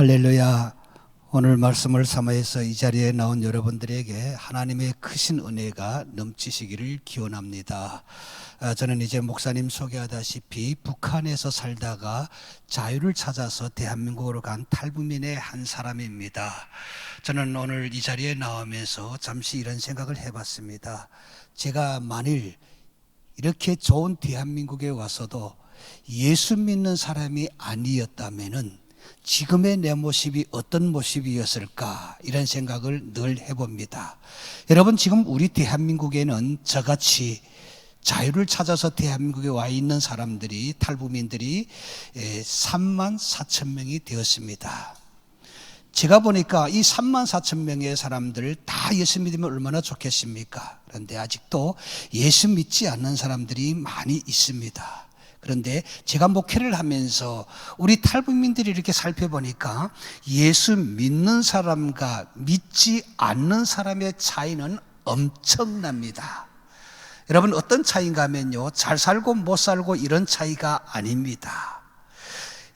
할렐루야. 오늘 말씀을 삼아서 이 자리에 나온 여러분들에게 하나님의 크신 은혜가 넘치시기를 기원합니다. 저는 이제 목사님 소개하다시피 북한에서 살다가 자유를 찾아서 대한민국으로 간 탈북민의 한 사람입니다. 저는 오늘 이 자리에 나오면서 잠시 이런 생각을 해봤습니다. 제가 만일 이렇게 좋은 대한민국에 와서도 예수 믿는 사람이 아니었다면은 지금의 내 모습이 어떤 모습이었을까, 이런 생각을 늘 해봅니다. 여러분, 지금 우리 대한민국에는 저같이 자유를 찾아서 대한민국에 와 있는 사람들이, 탈북민들이 3만 4천 명이 되었습니다. 제가 보니까 이 3만 4천 명의 사람들 다 예수 믿으면 얼마나 좋겠습니까? 그런데 아직도 예수 믿지 않는 사람들이 많이 있습니다. 그런데 제가 목회를 하면서 우리 탈북민들이 이렇게 살펴보니까 예수 믿는 사람과 믿지 않는 사람의 차이는 엄청납니다. 여러분, 어떤 차이인가 하면요, 잘 살고 못 살고 이런 차이가 아닙니다.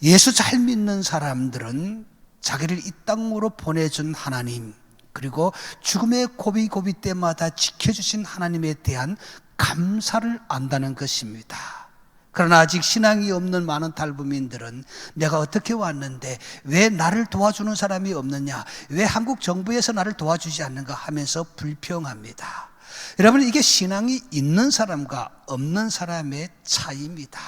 예수 잘 믿는 사람들은 자기를 이 땅으로 보내준 하나님, 그리고 죽음의 고비고비 때마다 지켜주신 하나님에 대한 감사를 안다는 것입니다. 그러나 아직 신앙이 없는 많은 탈북민들은 내가 어떻게 왔는데 왜 나를 도와주는 사람이 없느냐, 왜 한국 정부에서 나를 도와주지 않는가 하면서 불평합니다. 여러분, 이게 신앙이 있는 사람과 없는 사람의 차이입니다.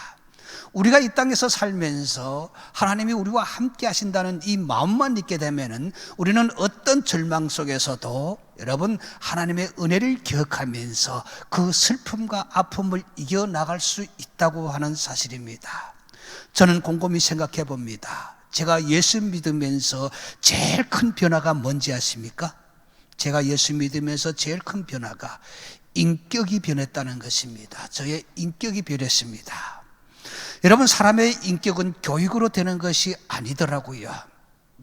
우리가 이 땅에서 살면서 하나님이 우리와 함께 하신다는 이 마음만 있게 되면은 우리는 어떤 절망 속에서도 여러분 하나님의 은혜를 기억하면서 그 슬픔과 아픔을 이겨나갈 수 있다고 하는 사실입니다. 저는 곰곰이 생각해 봅니다. 제가 예수 믿으면서 제일 큰 변화가 뭔지 아십니까? 제가 예수 믿으면서 제일 큰 변화가 인격이 변했다는 것입니다. 저의 인격이 변했습니다. 여러분, 사람의 인격은 교육으로 되는 것이 아니더라고요.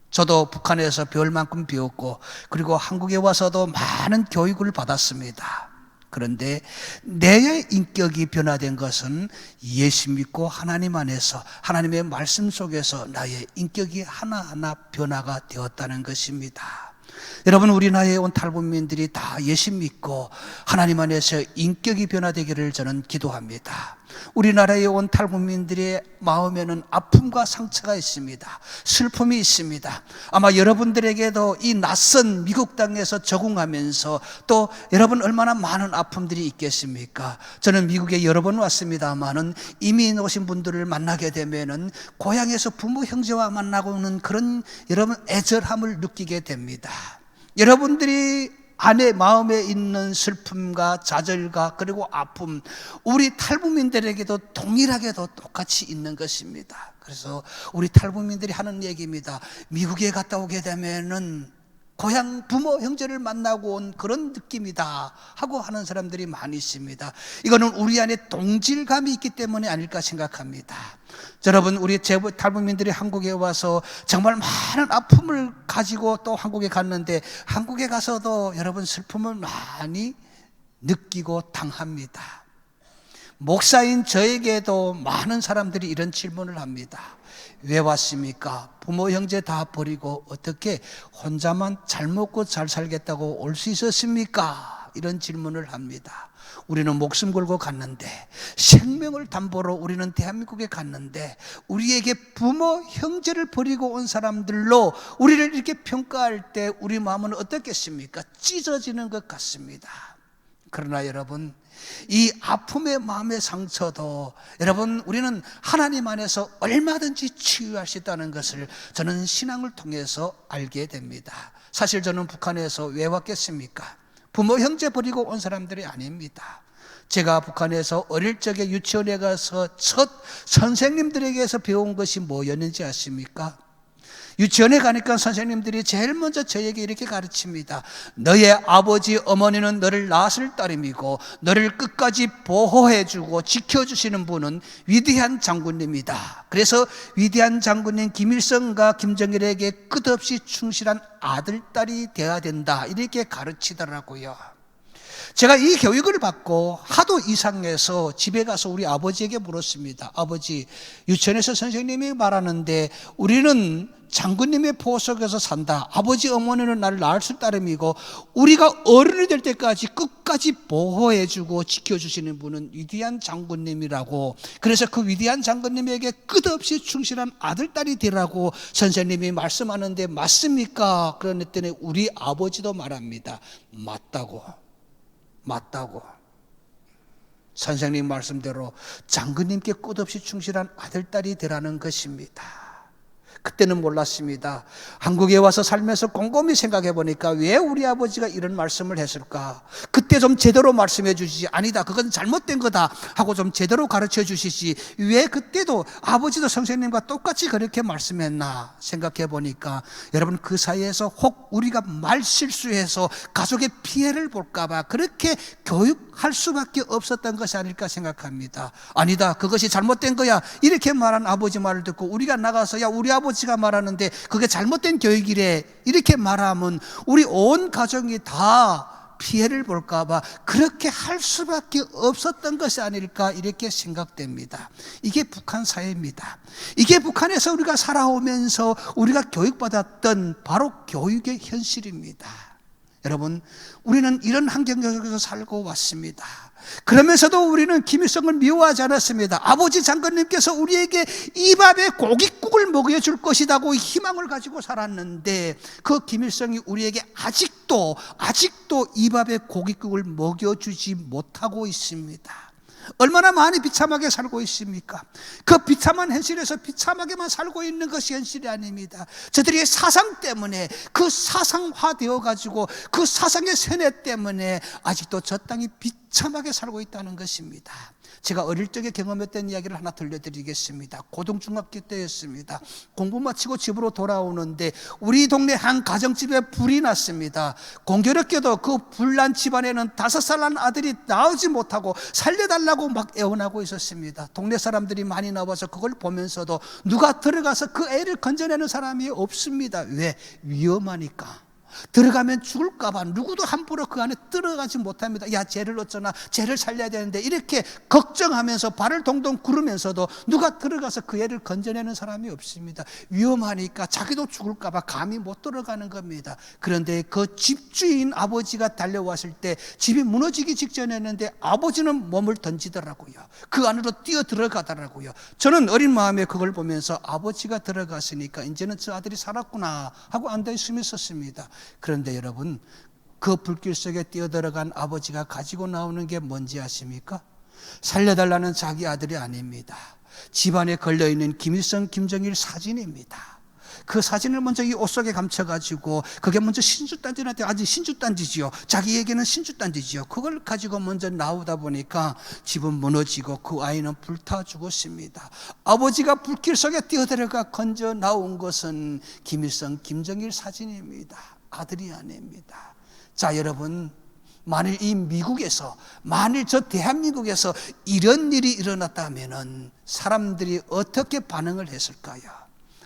저도 북한에서 배울 만큼 배웠고, 그리고 한국에 와서도 많은 교육을 받았습니다. 그런데 내 인격이 변화된 것은 예수 믿고 하나님 안에서, 하나님의 말씀 속에서 나의 인격이 하나하나 변화가 되었다는 것입니다. 여러분, 우리나라에 온 탈북민들이 다 예수 믿고 하나님 안에서 인격이 변화되기를 저는 기도합니다. 우리나라에 온 탈북민들의 마음에는 아픔과 상처가 있습니다. 슬픔이 있습니다. 아마 여러분들에게도 이 낯선 미국 땅에서 적응하면서 또 여러분 얼마나 많은 아픔들이 있겠습니까? 저는 미국에 여러 번 왔습니다만은 이민 오신 분들을 만나게 되면은 고향에서 부모 형제와 만나고는 그런 여러분 애절함을 느끼게 됩니다. 여러분들이 안에 마음에 있는 슬픔과 좌절과 그리고 아픔, 우리 탈북민들에게도 동일하게도 똑같이 있는 것입니다. 그래서 우리 탈북민들이 하는 얘기입니다. 미국에 갔다 오게 되면은 고향 부모 형제를 만나고 온 그런 느낌이다 하고 하는 사람들이 많이 있습니다. 이거는 우리 안에 동질감이 있기 때문에 아닐까 생각합니다. 여러분, 우리 탈북민들이 한국에 와서 정말 많은 아픔을 가지고 또 한국에 갔는데 한국에 가서도 여러분 슬픔을 많이 느끼고 당합니다. 목사인 저에게도 많은 사람들이 이런 질문을 합니다. 왜 왔습니까? 부모 형제 다 버리고 어떻게 혼자만 잘 먹고 잘 살겠다고 올 수 있었습니까? 이런 질문을 합니다. 우리는 목숨 걸고 갔는데, 생명을 담보로 우리는 대한민국에 갔는데 우리에게 부모 형제를 버리고 온 사람들로 우리를 이렇게 평가할 때 우리 마음은 어떻겠습니까? 찢어지는 것 같습니다. 그러나 여러분, 이 아픔의 마음의 상처도 여러분 우리는 하나님 안에서 얼마든지 치유할 수 있다는 것을 저는 신앙을 통해서 알게 됩니다. 사실 저는 북한에서 왜 왔겠습니까? 부모 형제 버리고 온 사람들이 아닙니다. 제가 북한에서 어릴 적에 유치원에 가서 첫 선생님들에게서 배운 것이 뭐였는지 아십니까? 유치원에 가니까 선생님들이 제일 먼저 저에게 이렇게 가르칩니다. 너의 아버지 어머니는 너를 낳았을 따름이고 너를 끝까지 보호해주고 지켜주시는 분은 위대한 장군님이다. 그래서 위대한 장군님 김일성과 김정일에게 끝없이 충실한 아들, 딸이 되어야 된다. 이렇게 가르치더라고요. 제가 이 교육을 받고 하도 이상해서 집에 가서 우리 아버지에게 물었습니다. 아버지, 유치원에서 선생님이 말하는데 우리는 장군님의 보석에서 산다. 아버지 어머니는 나를 낳았을 따름이고 우리가 어른이 될 때까지 끝까지 보호해주고 지켜주시는 분은 위대한 장군님이라고, 그래서 그 위대한 장군님에게 끝없이 충실한 아들, 딸이 되라고 선생님이 말씀하는데 맞습니까? 그랬더니 우리 아버지도 말합니다. 맞다고. 선생님 말씀대로 장군님께 끝없이 충실한 아들, 딸이 되라는 것입니다. 그때는 몰랐습니다. 한국에 와서 살면서 곰곰이 생각해 보니까 왜 우리 아버지가 이런 말씀을 했을까? 그때 좀 제대로 말씀해 주시지. 아니다, 그건 잘못된 거다 하고 좀 제대로 가르쳐 주시지. 왜 그때도 아버지도 선생님과 똑같이 그렇게 말씀했나 생각해 보니까, 여러분, 그 사이에서 혹 우리가 말실수해서 가족의 피해를 볼까 봐 그렇게 교육할 수밖에 없었던 것이 아닐까 생각합니다. 아니다, 그것이 잘못된 거야 이렇게 말한 아버지 말을 듣고 우리가 나가서 야, 우리 아버지가 말하는데 그게 잘못된 교육이래 이렇게 말하면 우리 온 가정이 다 피해를 볼까 봐 그렇게 할 수밖에 없었던 것이 아닐까 이렇게 생각됩니다. 이게 북한 사회입니다. 이게 북한에서 우리가 살아오면서 우리가 교육받았던 바로 교육의 현실입니다. 여러분, 우리는 이런 환경 속에서 살고 왔습니다. 그러면서도 우리는 김일성을 미워하지 않았습니다. 아버지 장군님께서 우리에게 이 밥에 고깃국을 먹여줄 것이라고 희망을 가지고 살았는데 그 김일성이 우리에게 아직도 이 밥에 고깃국을 먹여주지 못하고 있습니다. 얼마나 많이 비참하게 살고 있습니까? 그 비참한 현실에서 비참하게만 살고 있는 것이 현실이 아닙니다. 저들의 사상 때문에, 그 사상화되어 가지고 그 사상의 세뇌 때문에 아직도 저 땅이 비참하게 살고 있다는 것입니다. 제가 어릴 적에 경험했던 이야기를 하나 들려드리겠습니다. 고등중학교 때였습니다. 공부 마치고 집으로 돌아오는데 우리 동네 한 가정집에 불이 났습니다. 공교롭게도 그 불난 집안에는 5살 난 아들이 나오지 못하고 살려달라고 막 애원하고 있었습니다. 동네 사람들이 많이 나와서 그걸 보면서도 누가 들어가서 그 애를 건져내는 사람이 없습니다. 왜? 위험하니까. 들어가면 죽을까봐 누구도 함부로 그 안에 들어가지 못합니다. 야, 쟤를 어쩌나, 쟤를 살려야 되는데 이렇게 걱정하면서 발을 동동 구르면서도 누가 들어가서 그 애를 건져내는 사람이 없습니다. 위험하니까 자기도 죽을까봐 감히 못 들어가는 겁니다. 그런데 그 집주인 아버지가 달려왔을 때 집이 무너지기 직전이었는데 아버지는 몸을 던지더라고요. 그 안으로 뛰어 들어가더라고요. 저는 어린 마음에 그걸 보면서 아버지가 들어갔으니까 이제는 저 아들이 살았구나 하고 앉아있으며 있었습니다. 그런데 여러분, 그 불길 속에 뛰어들어간 아버지가 가지고 나오는 게 뭔지 아십니까? 살려달라는 자기 아들이 아닙니다. 집안에 걸려있는 김일성, 김정일 사진입니다. 그 사진을 먼저 이 옷 속에 감춰가지고 그게 먼저 신주단지한테 아직 신주단지지요. 자기에게는 신주단지지요. 그걸 가지고 먼저 나오다 보니까 집은 무너지고 그 아이는 불타 죽었습니다. 아버지가 불길 속에 뛰어들어가 건져 나온 것은 김일성, 김정일 사진입니다. 아들이 아닙니다. 자, 여러분, 만일 이 미국에서, 만일 저 대한민국에서 이런 일이 일어났다면 사람들이 어떻게 반응을 했을까요?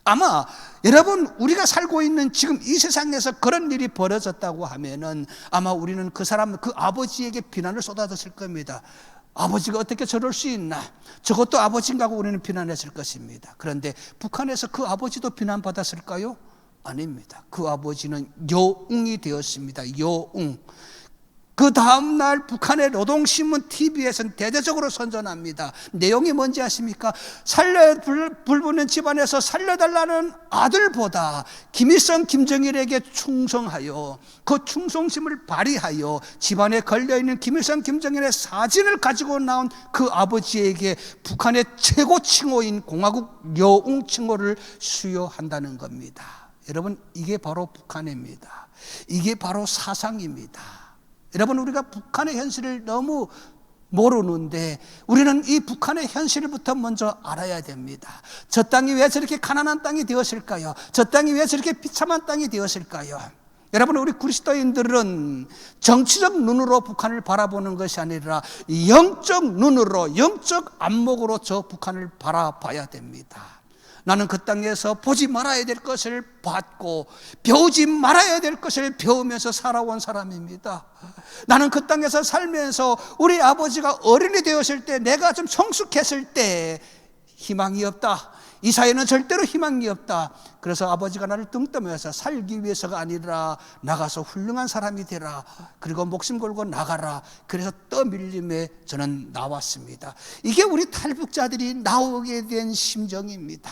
아마 여러분, 우리가 살고 있는 지금 이 세상에서 그런 일이 벌어졌다고 하면은 아마 우리는 그 사람, 그 아버지에게 비난을 쏟아졌을 겁니다. 아버지가 어떻게 저럴 수 있나? 저것도 아버지인가 하고 우리는 비난했을 것입니다. 그런데 북한에서 그 아버지도 비난받았을까요? 아닙니다. 그 아버지는 여웅이 되었습니다. 여웅. 그 다음날 북한의 노동신문 TV에서는 대대적으로 선전합니다. 내용이 뭔지 아십니까? 불 붙는 집안에서 살려달라는 아들보다 김일성, 김정일에게 충성하여 그 충성심을 발휘하여 집안에 걸려있는 김일성, 김정일의 사진을 가지고 나온 그 아버지에게 북한의 최고 칭호인 공화국 여웅 칭호를 수여한다는 겁니다. 여러분, 이게 바로 북한입니다. 이게 바로 사상입니다. 여러분, 우리가 북한의 현실을 너무 모르는데 우리는 이 북한의 현실부터 먼저 알아야 됩니다. 저 땅이 왜 저렇게 가난한 땅이 되었을까요? 저 땅이 왜 저렇게 비참한 땅이 되었을까요? 여러분, 우리 그리스도인들은 정치적 눈으로 북한을 바라보는 것이 아니라 영적 눈으로, 영적 안목으로 저 북한을 바라봐야 됩니다. 나는 그 땅에서 보지 말아야 될 것을 봤고 배우지 말아야 될 것을 배우면서 살아온 사람입니다. 나는 그 땅에서 살면서 우리 아버지가 어른이 되었을 때, 내가 좀 성숙했을 때 희망이 없다, 이 사회는 절대로 희망이 없다, 그래서 아버지가 나를 뜬떠매서 살기 위해서가 아니라 나가서 훌륭한 사람이 되라, 그리고 목숨 걸고 나가라, 그래서 떠밀림에 저는 나왔습니다. 이게 우리 탈북자들이 나오게 된 심정입니다.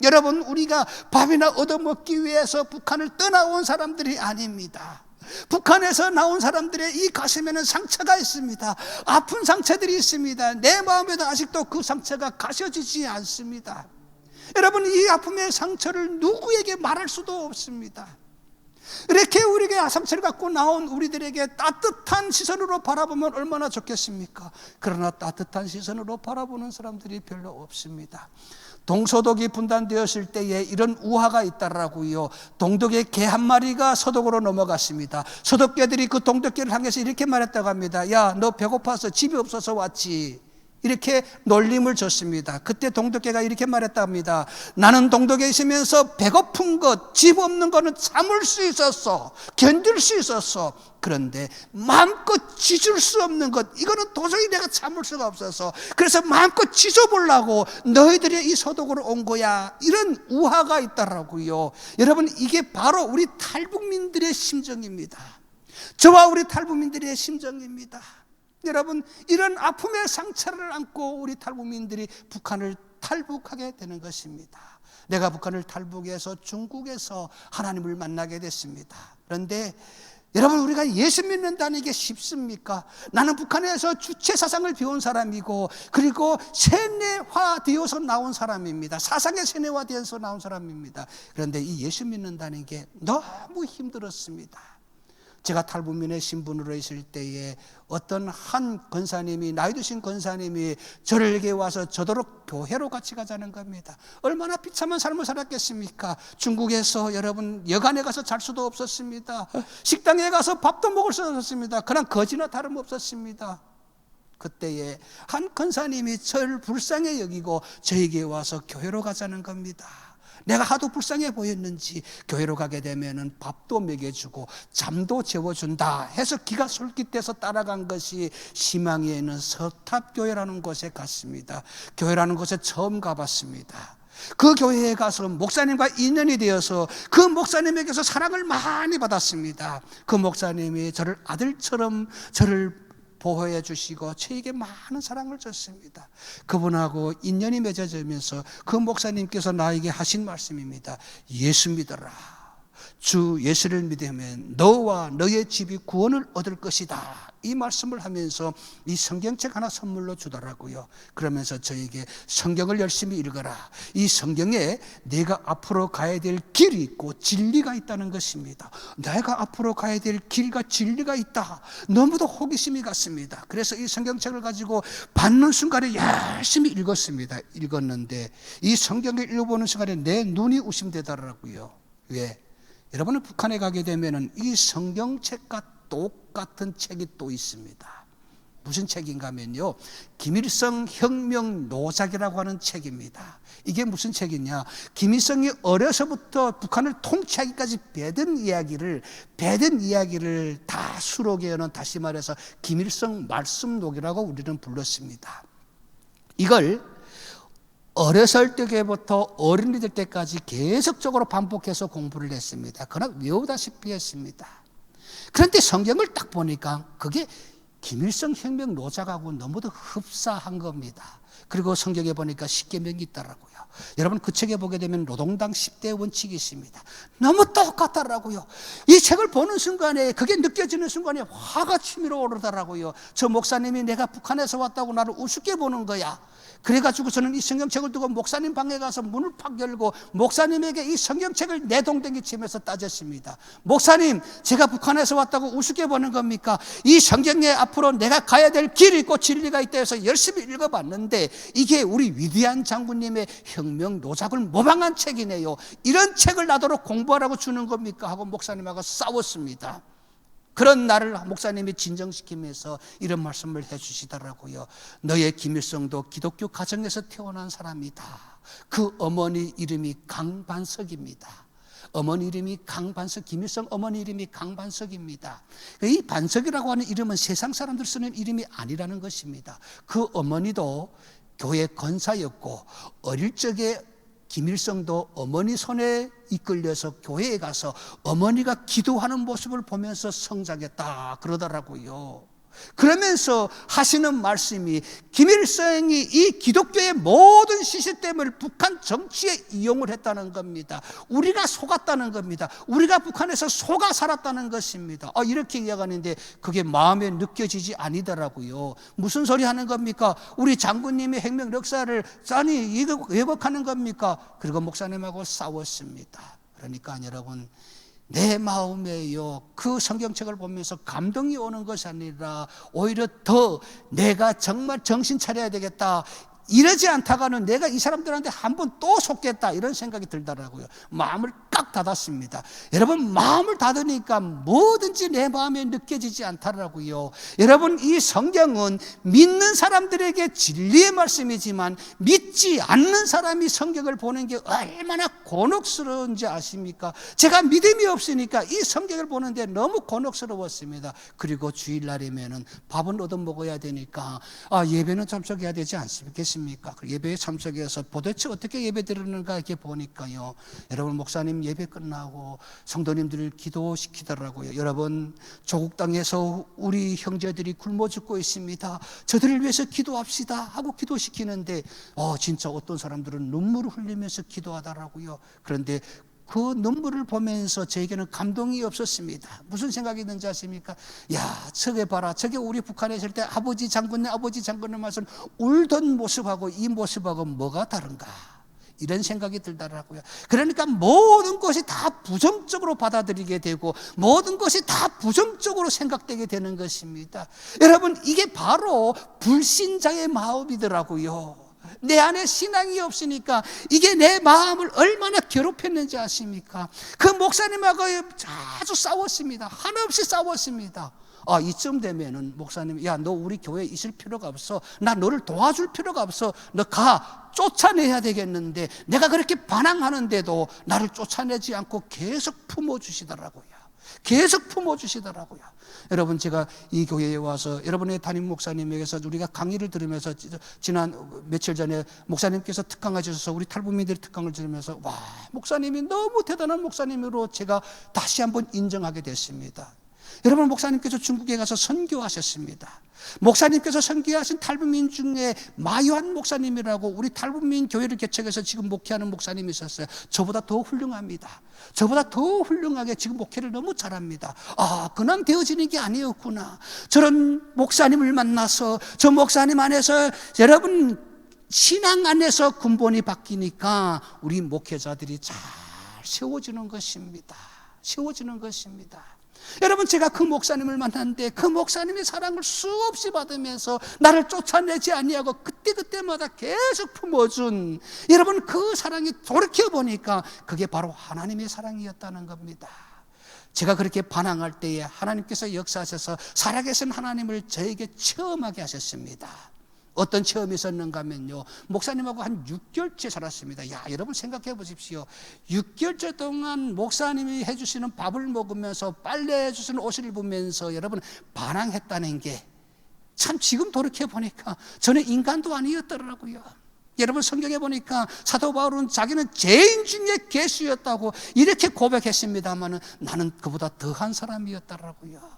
여러분, 우리가 밥이나 얻어먹기 위해서 북한을 떠나온 사람들이 아닙니다. 북한에서 나온 사람들의 이 가슴에는 상처가 있습니다. 아픈 상처들이 있습니다. 내 마음에도 아직도 그 상처가 가셔지지 않습니다. 여러분, 이 아픔의 상처를 누구에게 말할 수도 없습니다. 이렇게 우리에게 상처를 갖고 나온 우리들에게 따뜻한 시선으로 바라보면 얼마나 좋겠습니까? 그러나 따뜻한 시선으로 바라보는 사람들이 별로 없습니다. 동서독이 분단되었을 때에 이런 우화가 있더라고요. 동독의 개 한 마리가 서독으로 넘어갔습니다. 서독개들이 그 동독개를 향해서 이렇게 말했다고 합니다. 야, 너 배고파서 집이 없어서 왔지. 이렇게 놀림을 줬습니다. 그때 동독개가 이렇게 말했답니다. 나는 동독에 있으면서 배고픈 것, 집 없는 거는 참을 수 있었어, 견딜 수 있었어. 그런데 마음껏 짖을 수 없는 것, 이거는 도저히 내가 참을 수가 없어서 그래서 마음껏 짖어보려고 너희들이 이 서독으로 온 거야. 이런 우화가 있더라고요. 여러분, 이게 바로 우리 탈북민들의 심정입니다. 저와 우리 탈북민들의 심정입니다. 여러분, 이런 아픔의 상처를 안고 우리 탈북민들이 북한을 탈북하게 되는 것입니다. 내가 북한을 탈북해서 중국에서 하나님을 만나게 됐습니다. 그런데 여러분, 우리가 예수 믿는다는 게 쉽습니까? 나는 북한에서 주체 사상을 배운 사람이고, 그리고 세뇌화되어서 나온 사람입니다. 사상의 세뇌화되어서 나온 사람입니다. 그런데 이 예수 믿는다는 게 너무 힘들었습니다. 제가 탈북민의 신분으로 있을 때에 어떤 한 권사님이, 나이 드신 권사님이 저에게 와서 저도록 교회로 같이 가자는 겁니다. 얼마나 비참한 삶을 살았겠습니까? 중국에서 여러분, 여관에 가서 잘 수도 없었습니다. 식당에 가서 밥도 먹을 수 없었습니다. 그냥 거지나 다름없었습니다. 그때에 한 권사님이 저를 불쌍히 여기고 저에게 와서 교회로 가자는 겁니다. 내가 하도 불쌍해 보였는지 교회로 가게 되면 밥도 먹여주고 잠도 재워준다 해서 기가 솔깃해서 따라간 것이 심항에 있는 서탑교회라는 곳에 갔습니다. 교회라는 곳에 처음 가봤습니다. 그 교회에 가서 목사님과 인연이 되어서 그 목사님에게서 사랑을 많이 받았습니다. 그 목사님이 저를 아들처럼 저를 보호해 주시고 저에게 많은 사랑을 줬습니다. 그분하고 인연이 맺어지면서 그 목사님께서 나에게 하신 말씀입니다. 예수 믿어라. 주 예수를 믿으면 너와 너의 집이 구원을 얻을 것이다. 이 말씀을 하면서 이 성경책 하나 선물로 주더라고요. 그러면서 저에게 성경을 열심히 읽어라. 이 성경에 내가 앞으로 가야 될 길이 있고 진리가 있다는 것입니다. 내가 앞으로 가야 될 길과 진리가 있다. 너무도 호기심이 갔습니다. 그래서 이 성경책을 가지고 받는 순간에 열심히 읽었는데 이 성경을 읽어보는 순간에 내 눈이 우심되더라고요. 왜? 여러분은 북한에 가게 되면 이 성경책과 똑같은 책이 또 있습니다. 무슨 책인가 하면요, 김일성 혁명 노작이라고 하는 책입니다. 이게 무슨 책이냐, 김일성이 어려서부터 북한을 통치하기까지 배든 이야기를 다 수록해놓은, 다시 말해서 김일성 말씀록이라고 우리는 불렀습니다. 이걸 어렸을 때부터 어른이 될 때까지 계속적으로 반복해서 공부를 했습니다. 그러나 외우다시피 했습니다. 그런데 성경을 딱 보니까 그게 김일성 혁명 노작하고 너무도 흡사한 겁니다. 그리고 성경에 보니까 십계명이 있더라고요. 여러분, 그 책에 보게 되면 노동당 10대 원칙이 있습니다. 너무 똑같더라고요. 이 책을 보는 순간에, 그게 느껴지는 순간에 화가 치밀어 오르더라고요. 저 목사님이 내가 북한에서 왔다고 나를 우습게 보는 거야. 그래가지고 저는 이 성경책을 두고 목사님 방에 가서 문을 팍 열고 목사님에게 이 성경책을 내동댕이 치면서 따졌습니다. 목사님, 제가 북한에서 왔다고 우습게 보는 겁니까? 이 성경에 앞으로 내가 가야 될 길이 있고 진리가 있다 해서 열심히 읽어봤는데 이게 우리 위대한 장군님의 혁명 노작을 모방한 책이네요. 이런 책을 나도록 공부하라고 주는 겁니까? 하고 목사님하고 싸웠습니다. 그런 나를 목사님이 진정시키면서 이런 말씀을 해주시더라고요. 너의 김일성도 기독교 가정에서 태어난 사람이다. 그 어머니 이름이 강반석입니다. 어머니 이름이 강반석, 김일성 어머니 이름이 강반석입니다. 이 반석이라고 하는 이름은 세상 사람들 쓰는 이름이 아니라는 것입니다. 그 어머니도 교회 권사였고 어릴 적에 김일성도 어머니 손에 이끌려서 교회에 가서 어머니가 기도하는 모습을 보면서 성장했다 그러더라고요. 그러면서 하시는 말씀이 김일성이 이 기독교의 모든 시스템을 북한 정치에 이용을 했다는 겁니다. 우리가 속았다는 겁니다. 우리가 북한에서 속아 살았다는 것입니다. 이렇게 이야기하는데 그게 마음에 느껴지지 아니더라고요. 무슨 소리 하는 겁니까? 우리 장군님의 혁명 역사를 왜곡하는 겁니까? 그리고 목사님하고 싸웠습니다. 그러니까 여러분, 내 마음에요, 그 성경책을 보면서 감동이 오는 것이 아니라 오히려 더 내가 정말 정신 차려야 되겠다, 이러지 않다가는 내가 이 사람들한테 한 번 또 속겠다, 이런 생각이 들더라고요. 마음을 꽉 닫았습니다. 여러분, 마음을 닫으니까 뭐든지 내 마음에 느껴지지 않더라고요. 여러분, 이 성경은 믿는 사람들에게 진리의 말씀이지만 믿지 않는 사람이 성경을 보는 게 얼마나 곤혹스러운지 아십니까? 제가 믿음이 없으니까 이 성경을 보는데 너무 곤혹스러웠습니다. 그리고 주일날이면은 밥은 얻어 먹어야 되니까 예배는 참석해야 되지 않습니까? 예배에 참석해서 도대체 어떻게 예배 드리는가 이렇게 보니까요, 여러분, 목사님 예배 끝나고 성도님들을 기도시키더라고요. 여러분, 조국 땅에서 우리 형제들이 굶어 죽고 있습니다. 저들을 위해서 기도합시다 하고 기도시키는데 진짜 어떤 사람들은 눈물을 흘리면서 기도하더라고요. 그런데 그 눈물을 보면서 저에게는 감동이 없었습니다. 무슨 생각이 드는지 아십니까? 저게 봐라, 저게 우리 북한에 있을 때 아버지 장군님 말씀 울던 모습하고 이 모습하고 뭐가 다른가, 이런 생각이 들더라고요. 그러니까 모든 것이 다 부정적으로 받아들이게 되고 모든 것이 다 부정적으로 생각되게 되는 것입니다. 여러분, 이게 바로 불신자의 마음이더라고요. 내 안에 신앙이 없으니까 이게 내 마음을 얼마나 괴롭혔는지 아십니까? 그 목사님하고 자주 싸웠습니다. 한없이 싸웠습니다. 이쯤 되면은 목사님이, 너 우리 교회에 있을 필요가 없어, 나 너를 도와줄 필요가 없어, 너 가, 쫓아내야 되겠는데, 내가 그렇게 반항하는데도 나를 쫓아내지 않고 계속 품어주시더라고요. 계속 품어주시더라고요. 여러분, 제가 이 교회에 와서 여러분의 담임 목사님에게서 우리가 강의를 들으면서 지난 며칠 전에 목사님께서 특강하셔서 우리 탈북민들이 특강을 들으면서 목사님이 너무 대단한 목사님으로 제가 다시 한번 인정하게 됐습니다. 여러분, 목사님께서 중국에 가서 선교하셨습니다. 목사님께서 선교하신 탈북민 중에 마요한 목사님이라고 우리 탈북민 교회를 개척해서 지금 목회하는 목사님이 있었어요. 저보다 더 훌륭합니다. 저보다 더 훌륭하게 지금 목회를 너무 잘합니다. 그냥 되어지는 게 아니었구나. 저런 목사님을 만나서 저 목사님 안에서 여러분 신앙 안에서 근본이 바뀌니까 우리 목회자들이 잘 세워지는 것입니다. 세워지는 것입니다. 여러분, 제가 그 목사님을 만났는데 그 목사님의 사랑을 수없이 받으면서 나를 쫓아내지 아니하고 그때그때마다 계속 품어준, 여러분, 그 사랑이 돌이켜보니까 그게 바로 하나님의 사랑이었다는 겁니다. 제가 그렇게 반항할 때에 하나님께서 역사하셔서 살아계신 하나님을 저에게 체험하게 하셨습니다. 어떤 체험이 있었는가 하면요, 목사님하고 한 6개월째 살았습니다. 여러분 생각해 보십시오. 6개월째 동안 목사님이 해주시는 밥을 먹으면서 빨래 해주시는 옷을 입으면서 여러분 반항했다는 게 참 지금 돌이켜 보니까 저는 인간도 아니었더라고요. 여러분, 성경에 보니까 사도 바울은 자기는 죄인 중에 괴수였다고 이렇게 고백했습니다만 나는 그보다 더한 사람이었더라고요.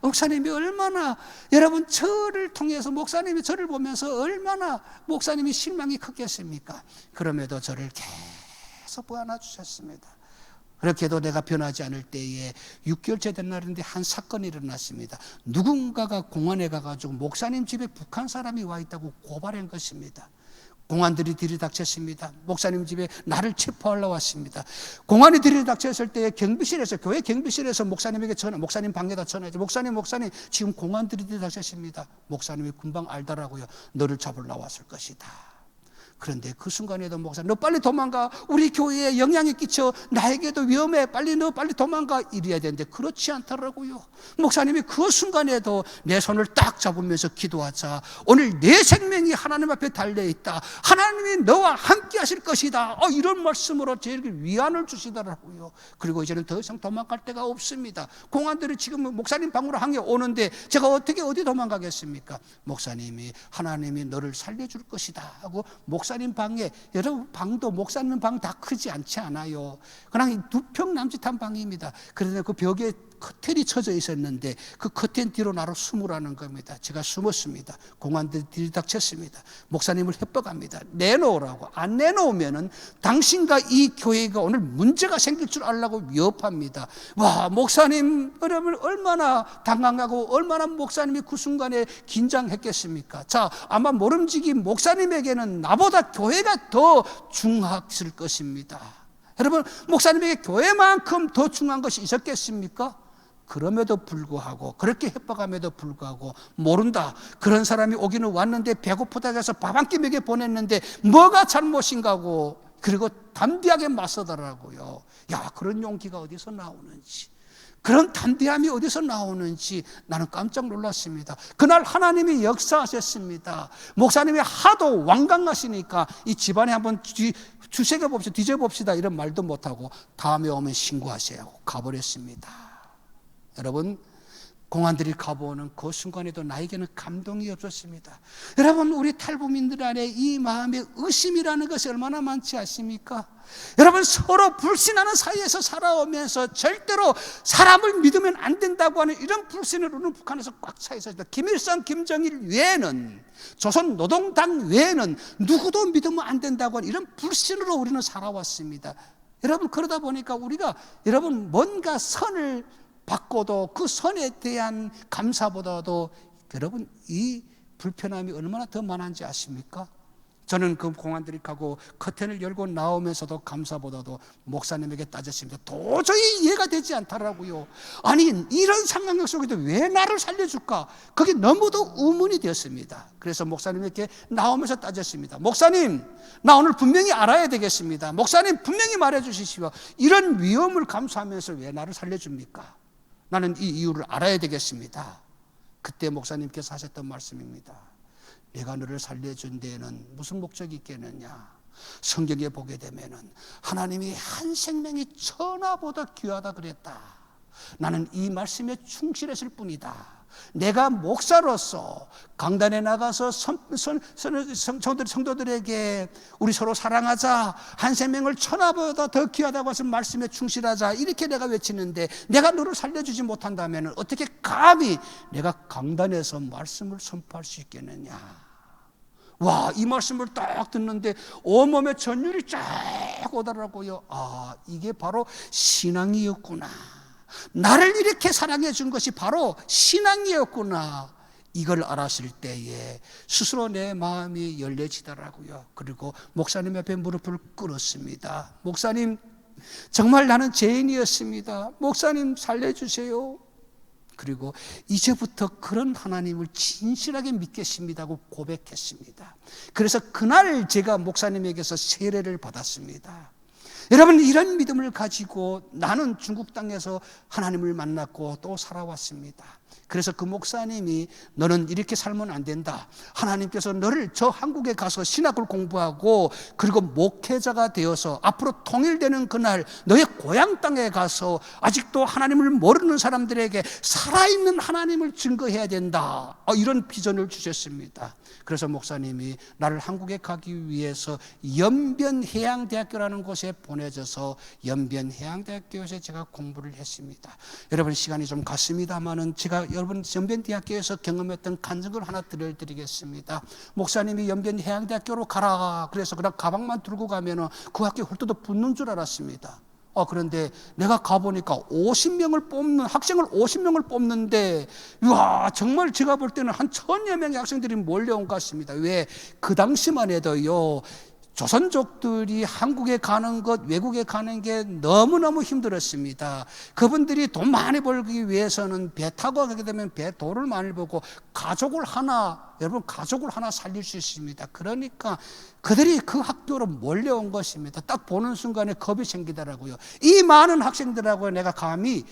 목사님이 얼마나, 여러분, 저를 통해서 목사님이 저를 보면서 얼마나 목사님이 실망이 컸겠습니까? 그럼에도 저를 계속 안아주셨습니다. 그렇게도 내가 변하지 않을 때에 6개월째 된 날인데 한 사건이 일어났습니다. 누군가가 공안에 가가지고 목사님 집에 북한 사람이 와 있다고 고발한 것입니다. 공안들이 들이닥쳤습니다. 목사님 집에 나를 체포하러 왔습니다. 공안이 들이닥쳤을 때 경비실에서, 교회 경비실에서 목사님에게 목사님 방에다 전화해서 목사님 지금 공안들이 들이닥쳤습니다. 목사님이 금방 알더라고요. 너를 잡으러 왔을 것이다. 그런데 그 순간에도 목사님, 너 빨리 도망가. 우리 교회에 영향이 끼쳐. 나에게도 위험해. 너 빨리 도망가. 이래야 되는데 그렇지 않더라고요. 목사님이 그 순간에도 내 손을 딱 잡으면서 기도하자. 오늘 내 생명이 하나님 앞에 달려있다. 하나님이 너와 함께 하실 것이다. 이런 말씀으로 저에게 위안을 주시더라고요. 그리고 이제는 더 이상 도망갈 데가 없습니다. 공안들이 지금 목사님 방으로 항해 오는데 제가 어디 도망가겠습니까? 목사님이 하나님이 너를 살려줄 것이다 하고 목사님 방에, 여러분 방도 목사님 방 다 크지 않지 않아요. 그냥 2평 남짓한 방입니다. 그런데 그 벽에 커튼이 쳐져 있었는데 그 커튼 뒤로 나로 숨으라는 겁니다. 제가 숨었습니다. 공안들이 들이닥쳤습니다. 목사님을 협박합니다. 내놓으라고. 안 내놓으면은 당신과 이 교회가 오늘 문제가 생길 줄 알라고 위협합니다. 와, 목사님 여러분 얼마나 당황하고 얼마나 목사님이 그 순간에 긴장했겠습니까? 자, 아마 모름지기 목사님에게는 나보다 교회가 더 중요했을 것입니다. 여러분, 목사님에게 교회만큼 더 중요한 것이 있었겠습니까? 그럼에도 불구하고, 그렇게 협박함에도 불구하고 모른다. 그런 사람이 오기는 왔는데 배고프다고 해서 밥 한 끼 먹여 보냈는데 뭐가 잘못인가고, 그리고 담대하게 맞서더라고요. 야, 그런 용기가 어디서 나오는지, 그런 담대함이 어디서 나오는지 나는 깜짝 놀랐습니다. 그날 하나님이 역사하셨습니다. 목사님이 하도 완강하시니까 이 집안에 한번 주새겨 봅시다, 뒤져 봅시다 이런 말도 못하고 다음에 오면 신고하세요 가버렸습니다. 여러분, 공안들이 가보는 그 순간에도 나에게는 감동이 없었습니다. 여러분, 우리 탈북민들 안에 이 마음의 의심이라는 것이 얼마나 많지 않습니까? 여러분, 서로 불신하는 사이에서 살아오면서 절대로 사람을 믿으면 안 된다고 하는 이런 불신을 우리는 북한에서 꽉 차 있었습니다. 김일성, 김정일 외에는, 조선노동당 외에는 누구도 믿으면 안 된다고 하는 이런 불신으로 우리는 살아왔습니다. 여러분, 그러다 보니까 우리가 여러분 뭔가 선을 받고도 그 선에 대한 감사보다도 여러분 이 불편함이 얼마나 더 많은지 아십니까? 저는 그 공안들이 가고 커튼을 열고 나오면서도 감사보다도 목사님에게 따졌습니다. 도저히 이해가 되지 않더라고요. 아니, 이런 상황 속에도 왜 나를 살려줄까? 그게 너무도 의문이 되었습니다. 그래서 목사님에게 나오면서 따졌습니다. 목사님, 나 오늘 분명히 알아야 되겠습니다. 목사님, 분명히 말해 주시시오. 이런 위험을 감수하면서 왜 나를 살려줍니까? 나는 이 이유를 알아야 되겠습니다. 그때 목사님께서 하셨던 말씀입니다. 내가 너를 살려준 데에는 무슨 목적이 있겠느냐? 성경에 보게 되면은 하나님이 한 생명이 천하보다 귀하다 그랬다. 나는 이 말씀에 충실했을 뿐이다. 내가 목사로서 강단에 나가서 성도들에게 우리 서로 사랑하자, 한 생명을 천하보다 더 귀하다고 해서 말씀에 충실하자, 이렇게 내가 외치는데 내가 너를 살려주지 못한다면 어떻게 감히 내가 강단에서 말씀을 선포할 수 있겠느냐? 와, 이 말씀을 딱 듣는데 온몸에 전율이 쫙 오더라고요. 아, 이게 바로 신앙이었구나. 나를 이렇게 사랑해 준 것이 바로 신앙이었구나. 이걸 알았을 때에 스스로 내 마음이 열려지더라고요. 그리고 목사님 앞에 무릎을 꿇었습니다. 목사님, 정말 나는 죄인이었습니다. 목사님 살려주세요. 그리고 이제부터 그런 하나님을 진실하게 믿겠습니다고 고백했습니다. 그래서 그날 제가 목사님에게서 세례를 받았습니다. 여러분, 이런 믿음을 가지고 나는 중국 땅에서 하나님을 만났고 또 살아왔습니다. 그래서 그 목사님이 너는 이렇게 살면 안 된다. 하나님께서 너를 저 한국에 가서 신학을 공부하고 그리고 목회자가 되어서 앞으로 통일되는 그날 너의 고향 땅에 가서 아직도 하나님을 모르는 사람들에게 살아있는 하나님을 증거해야 된다. 이런 비전을 주셨습니다. 그래서 목사님이 나를 한국에 가기 위해서 연변해양대학교라는 곳에 보내져서 연변해양대학교에서 제가 공부를 했습니다. 여러분, 시간이 좀 갔습니다만은 제가 여러분 연변대학교에서 경험했던 간증을 하나 들려드리겠습니다. 목사님이 연변해양대학교로 가라 그래서 그냥 가방만 들고 가면은 그 학교에 홀도도 붙는 줄 알았습니다. 그런데 내가 가보니까 50명을 뽑는, 학생을 50명을 뽑는데, 와, 정말 제가 볼 때는 한 1000여 명의 학생들이 몰려온 것 같습니다. 왜? 그 당시만 해도요, 조선족들이 한국에 가는 것, 외국에 가는 게 너무너무 힘들었습니다. 그분들이 돈 많이 벌기 위해서는 배 타고 가게 되면 배 돈을 많이 벌고 여러분 가족을 하나 살릴 수 있습니다. 그러니까 그들이 그 학교로 몰려온 것입니다. 딱 보는 순간에 겁이 생기더라고요. 이 많은 학생들하고 내가 감히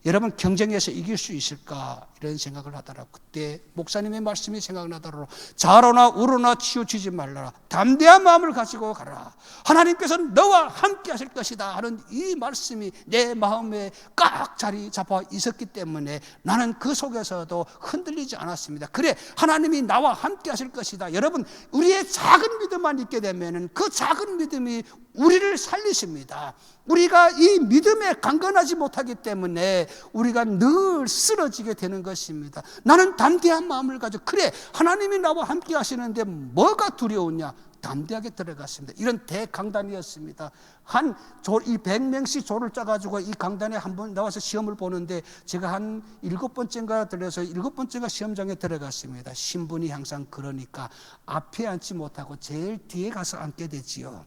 여러분 경쟁에서 이길 수 있을까 이런 생각을 하더라고요. 그때 목사님의 말씀이 생각나더라고요. 좌로나 우로나 치우치지 말라. 담대한 마음을 가지고 가라. 하나님께서는 너와 함께 하실 것이다 하는 이 말씀이 내 마음에 꽉 자리 잡아 있었기 때문에 나는 그 속에서도 흔들리지 않았습니다. 그래, 하나님이 나와 함께 하실 것이다. 여러분, 우리의 작은 믿음만 있게 되면 그 작은 믿음이 우리를 살리십니다. 우리가 이 믿음에 강건하지 못하기 때문에 우리가 늘 쓰러지게 되는 것입니다. 나는 담대한 마음을 가지고 그래, 하나님이 나와 함께 하시는데 뭐가 두려우냐? 담대하게 들어갔습니다. 이런 대강단이었습니다. 이 100명씩 조를 짜가지고 이 강단에 한번 나와서 시험을 보는데 제가 한 7번째인가 들려서 7번째가 시험장에 들어갔습니다. 신분이 항상 그러니까 앞에 앉지 못하고 제일 뒤에 가서 앉게 되지요.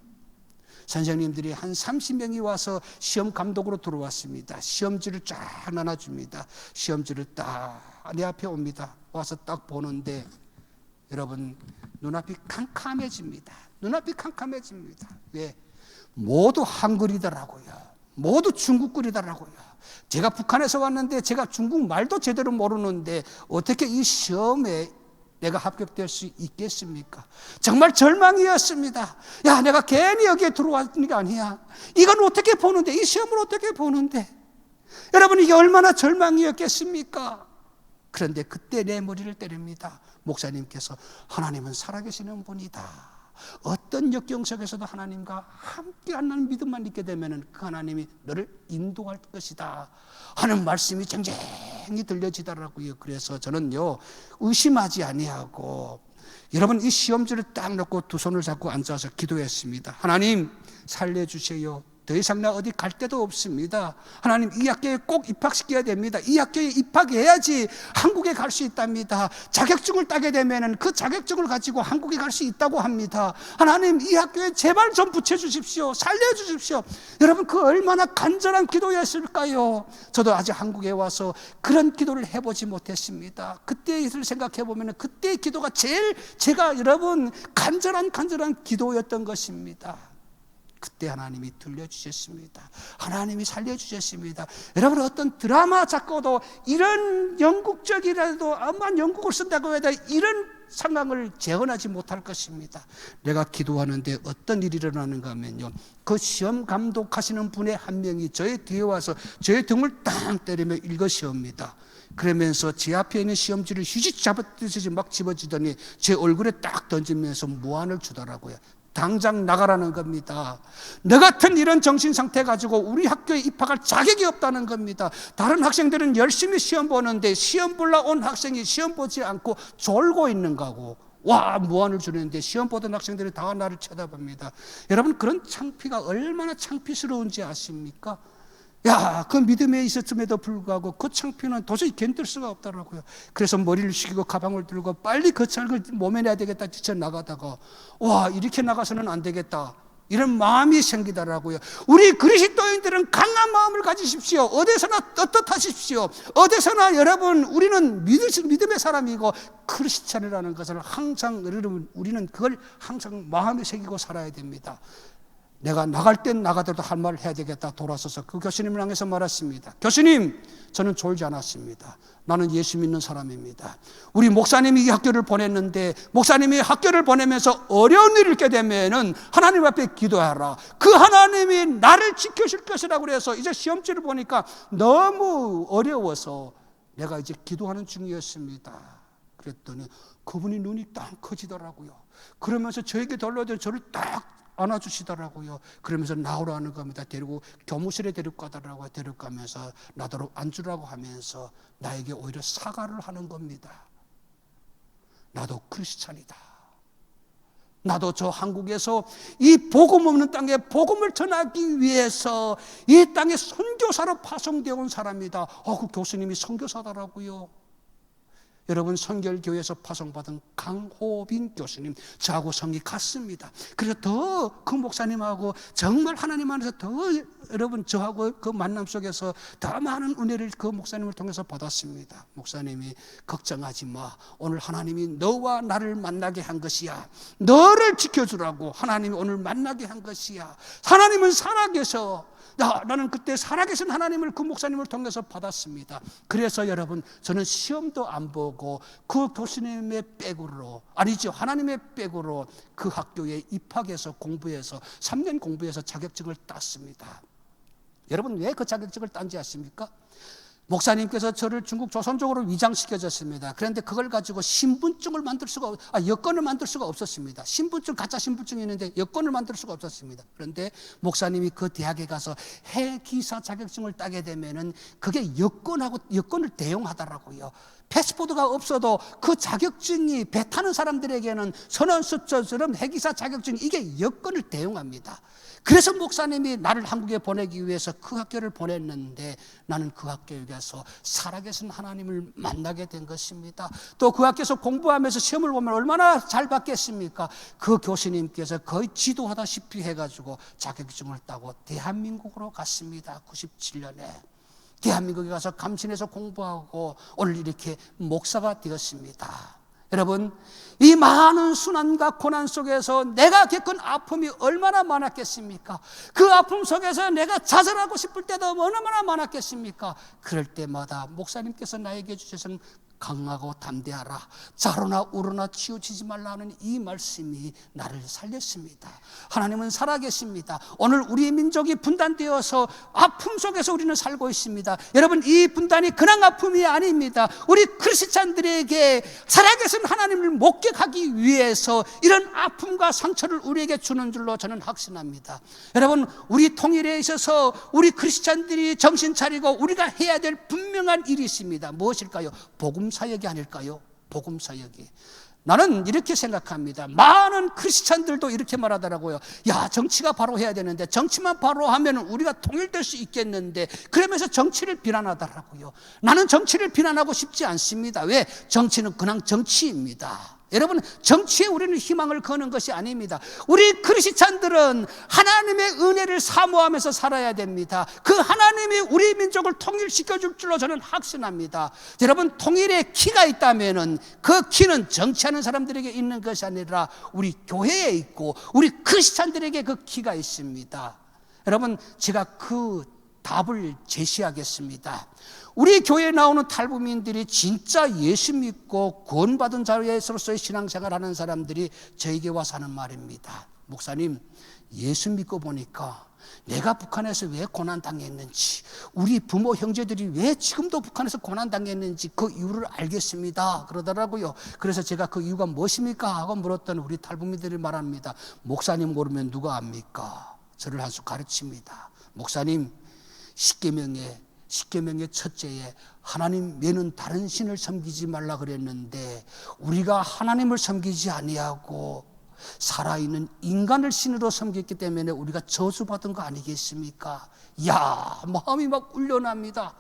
선생님들이 한 30명이 와서 시험 감독으로 들어왔습니다. 시험지를 쫙 나눠줍니다. 시험지를 딱 내 앞에 옵니다. 와서 딱 보는데 여러분 눈앞이 캄캄해집니다. 눈앞이 캄캄해집니다. 왜? 모두 한글이더라고요. 모두 중국글이더라고요. 제가 북한에서 왔는데 제가 중국 말도 제대로 모르는데 어떻게 이 시험에 내가 합격될 수 있겠습니까? 정말 절망이었습니다. 야, 내가 괜히 여기에 들어왔는 게 아니야. 이건 어떻게 보는데, 이 시험을 어떻게 보는데. 여러분, 이게 얼마나 절망이었겠습니까? 그런데 그때 내 머리를 때립니다. 목사님께서 하나님은 살아계시는 분이다. 어떤 역경 속에서도 하나님과 함께하는 믿음만 있게 되면 그 하나님이 너를 인도할 것이다 하는 말씀이 쟁쟁히 들려지더라고요. 그래서 저는요, 의심하지 아니하고 여러분 이 시험지를 딱 놓고 두 손을 잡고 앉아서 기도했습니다. 하나님 살려주세요. 더 이상 나 어디 갈 데도 없습니다. 하나님 이 학교에 꼭 입학시켜야 됩니다. 이 학교에 입학해야지 한국에 갈 수 있답니다. 자격증을 따게 되면 그 자격증을 가지고 한국에 갈 수 있다고 합니다. 하나님 이 학교에 제발 좀 붙여주십시오. 살려주십시오. 여러분 그 얼마나 간절한 기도였을까요? 저도 아직 한국에 와서 그런 기도를 해보지 못했습니다. 그때를 생각해 보면 그때의 기도가 제일 제가 여러분 간절한 기도였던 것입니다. 그때 하나님이 들려주셨습니다. 하나님이 살려주셨습니다. 여러분 어떤 드라마 작가도 이런 영국적이라도 암만 영국을 쓴다고 해도 이런 상황을 재현하지 못할 것입니다. 내가 기도하는데 어떤 일이 일어나는가 하면요, 그 시험 감독하시는 분의 한 명이 저의 뒤에 와서 저의 등을 땅 때리며 읽으시옵니다. 그러면서 제 앞에 있는 시험지를 휴지 잡았듯이 막 집어주더니 제 얼굴에 딱 던지면서 무안을 주더라고요. 당장 나가라는 겁니다. 너 같은 이런 정신상태 가지고 우리 학교에 입학할 자격이 없다는 겁니다. 다른 학생들은 열심히 시험 보는데 시험 보러 온 학생이 시험 보지 않고 졸고 있는 거고 와 무안을 주는데 시험 보던 학생들이 다 나를 쳐다봅니다. 여러분 그런 창피가 얼마나 창피스러운지 아십니까? 야, 그 믿음에 있었음에도 불구하고 그 창피는 도저히 견딜 수가 없더라고요. 그래서 머리를 숙이고 가방을 들고 빨리 그 창을 몸에 내야 되겠다 뛰쳐나가다가 와 이렇게 나가서는 안 되겠다 이런 마음이 생기더라고요. 우리 그리스도인들은 강한 마음을 가지십시오. 어디서나 떳떳하십시오. 어디서나 여러분 우리는 믿음의 사람이고 크리스찬이라는 것을 항상 여러분 우리는 그걸 항상 마음에 새기고 살아야 됩니다. 내가 나갈 땐 나가더라도 할 말을 해야 되겠다 돌아서서 그 교수님을 향해서 말했습니다. 교수님, 저는 졸지 않았습니다. 나는 예수 믿는 사람입니다. 우리 목사님이 이 학교를 보냈는데 목사님이 학교를 보내면서 어려운 일을 있게 되면은 하나님 앞에 기도하라. 그 하나님이 나를 지켜줄 것이라고 그래서 이제 시험지를 보니까 너무 어려워서 내가 이제 기도하는 중이었습니다. 그랬더니 그분이 눈이 딱 커지더라고요. 그러면서 저에게 돌려서 저를 딱 안아주시더라고요. 그러면서 나오라는 겁니다. 데리고 교무실에 데리고 가더라고요. 데리고 가면서 나더러 앉으라고 하면서 나에게 오히려 사과를 하는 겁니다. 나도 크리스찬이다. 나도 저 한국에서 이 복음 없는 땅에 복음을 전하기 위해서 이 땅에 선교사로 파송되어 온 사람이다. 그 교수님이 선교사더라고요. 여러분, 성결교회에서 파송받은 강호빈 교수님, 저하고 성이 같습니다. 그래서 더 그 목사님하고 정말 하나님 안에서 더 여러분 저하고 그 만남 속에서 더 많은 은혜를 그 목사님을 통해서 받았습니다. 목사님이 걱정하지 마. 오늘 하나님이 너와 나를 만나게 한 것이야. 너를 지켜주라고 하나님이 오늘 만나게 한 것이야. 하나님은 살아계셔. 나는 그때 살아계신 하나님을 그 목사님을 통해서 받았습니다. 그래서 여러분, 저는 시험도 안 보고 그 교수님의 백으로, 아니죠, 하나님의 백으로 그 학교에 입학해서 공부해서 3년 공부해서 자격증을 땄습니다. 여러분, 왜 그 자격증을 딴지 아십니까? 목사님께서 저를 중국 조선족으로 위장시켜줬습니다. 그런데 그걸 가지고 신분증을 만들 수가 여권을 만들 수가 없었습니다. 신분증, 가짜 신분증이 있는데 여권을 만들 수가 없었습니다. 그런데 목사님이 그 대학에 가서 해기사 자격증을 따게 되면은 그게 여권을 대용하더라고요. 패스포드가 없어도 그 자격증이 배 타는 사람들에게는 선원수처럼 해기사 자격증, 이게 여권을 대용합니다. 그래서 목사님이 나를 한국에 보내기 위해서 그 학교를 보냈는데 나는 그 학교에 가서 살아계신 하나님을 만나게 된 것입니다. 또 그 학교에서 공부하면서 시험을 보면 얼마나 잘 받겠습니까? 그 교수님께서 거의 지도하다시피 해가지고 자격증을 따고 대한민국으로 갔습니다. 97년에. 대한민국에 가서 감신해서 공부하고 오늘 이렇게 목사가 되었습니다. 여러분, 이 많은 순환과 고난 속에서 내가 겪은 아픔이 얼마나 많았겠습니까? 그 아픔 속에서 내가 좌절하고 싶을 때도 얼마나 많았겠습니까? 그럴 때마다 목사님께서 나에게 주셔서 강하고 담대하라, 자로나 우로나 치우치지 말라 하는 이 말씀이 나를 살렸습니다. 하나님은 살아계십니다. 오늘 우리 민족이 분단되어서 아픔 속에서 우리는 살고 있습니다. 여러분, 이 분단이 그냥 아픔이 아닙니다. 우리 크리스찬들에게 살아계신 하나님을 목격하기 위해서 이런 아픔과 상처를 우리에게 주는 줄로 저는 확신합니다. 여러분, 우리 통일에 있어서 우리 크리스찬들이 정신 차리고 우리가 해야 될 분명한 일이 있습니다. 무엇일까요? 복음사역이 아닐까요? 복음사역이. 나는 이렇게 생각합니다. 많은 크리스찬들도 이렇게 말하더라고요. 야, 정치가 바로 해야 되는데, 정치만 바로 하면 우리가 통일될 수 있겠는데, 그러면서 정치를 비난하더라고요. 나는 정치를 비난하고 싶지 않습니다. 왜? 정치는 그냥 정치입니다. 여러분, 정치에 우리는 희망을 거는 것이 아닙니다. 우리 크리스찬들은 하나님의 은혜를 사모하면서 살아야 됩니다. 그 하나님이 우리 민족을 통일시켜 줄 줄로 저는 확신합니다. 여러분, 통일의 키가 있다면은 그 키는 정치하는 사람들에게 있는 것이 아니라 우리 교회에 있고 우리 크리스찬들에게 그 키가 있습니다. 여러분, 제가 그 답을 제시하겠습니다. 우리 교회에 나오는 탈북민들이 진짜 예수 믿고 구원받은 자로서의 신앙생활하는 사람들이 저에게 와서 하는 말입니다. 목사님, 예수 믿고 보니까 내가 북한에서 왜 고난당했는지, 우리 부모 형제들이 왜 지금도 북한에서 고난당했는지 그 이유를 알겠습니다 그러더라고요. 그래서 제가 그 이유가 무엇입니까 하고 물었더니 우리 탈북민들이 말합니다. 목사님 모르면 누가 압니까? 저를 한 수 가르칩니다. 목사님, 십계명의 첫째에 하나님 외에는 다른 신을 섬기지 말라 그랬는데 우리가 하나님을 섬기지 아니하고 살아있는 인간을 신으로 섬겼기 때문에 우리가 저주받은 거 아니겠습니까? 이야, 마음이 막 울려납니다.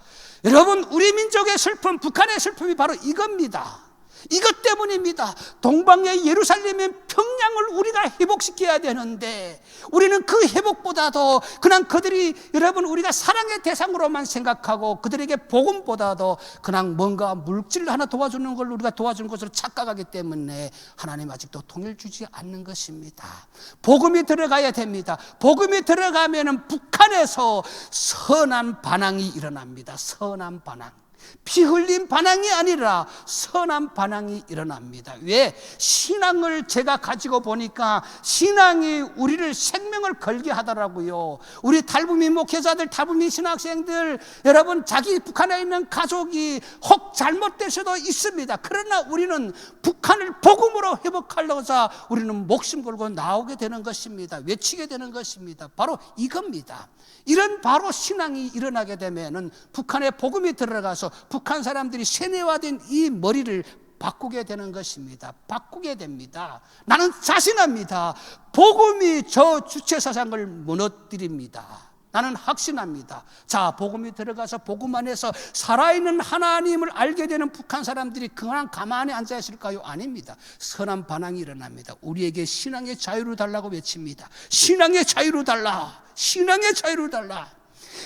여러분, 우리 민족의 슬픔, 북한의 슬픔이 바로 이겁니다. 이것 때문입니다. 동방의 예루살렘의 평양을 우리가 회복시켜야 되는데 우리는 그 회복보다도 그냥 그들이, 여러분, 우리가 사랑의 대상으로만 생각하고 그들에게 복음보다도 그냥 뭔가 물질을 하나 도와주는 걸 우리가 도와주는 것으로 착각하기 때문에 하나님 아직도 통일 주지 않는 것입니다. 복음이 들어가야 됩니다. 복음이 들어가면 북한에서 선한 반항이 일어납니다. 선한 반항. 피 흘린 반항이 아니라 선한 반항이 일어납니다. 왜? 신앙을 제가 가지고 보니까 신앙이 우리를 생명을 걸게 하더라고요. 우리 탈북민 목회자들, 탈북민 신학생들, 여러분, 자기 북한에 있는 가족이 혹 잘못될 수도 있습니다. 그러나 우리는 북한을 복음으로 회복하려고자 우리는 목숨 걸고 나오게 되는 것입니다. 외치게 되는 것입니다. 바로 이겁니다. 이런 바로 신앙이 일어나게 되면은 북한에 복음이 들어가서 북한 사람들이 세뇌화된 이 머리를 바꾸게 되는 것입니다. 바꾸게 됩니다. 나는 자신합니다. 복음이 저 주체 사상을 무너뜨립니다. 나는 확신합니다. 자, 복음이 들어가서 복음 안에서 살아있는 하나님을 알게 되는 북한 사람들이 그냥 가만히 앉아 있을까요? 아닙니다. 선한 반항이 일어납니다. 우리에게 신앙의 자유를 달라고 외칩니다. 신앙의 자유를 달라. 신앙의 자유를 달라.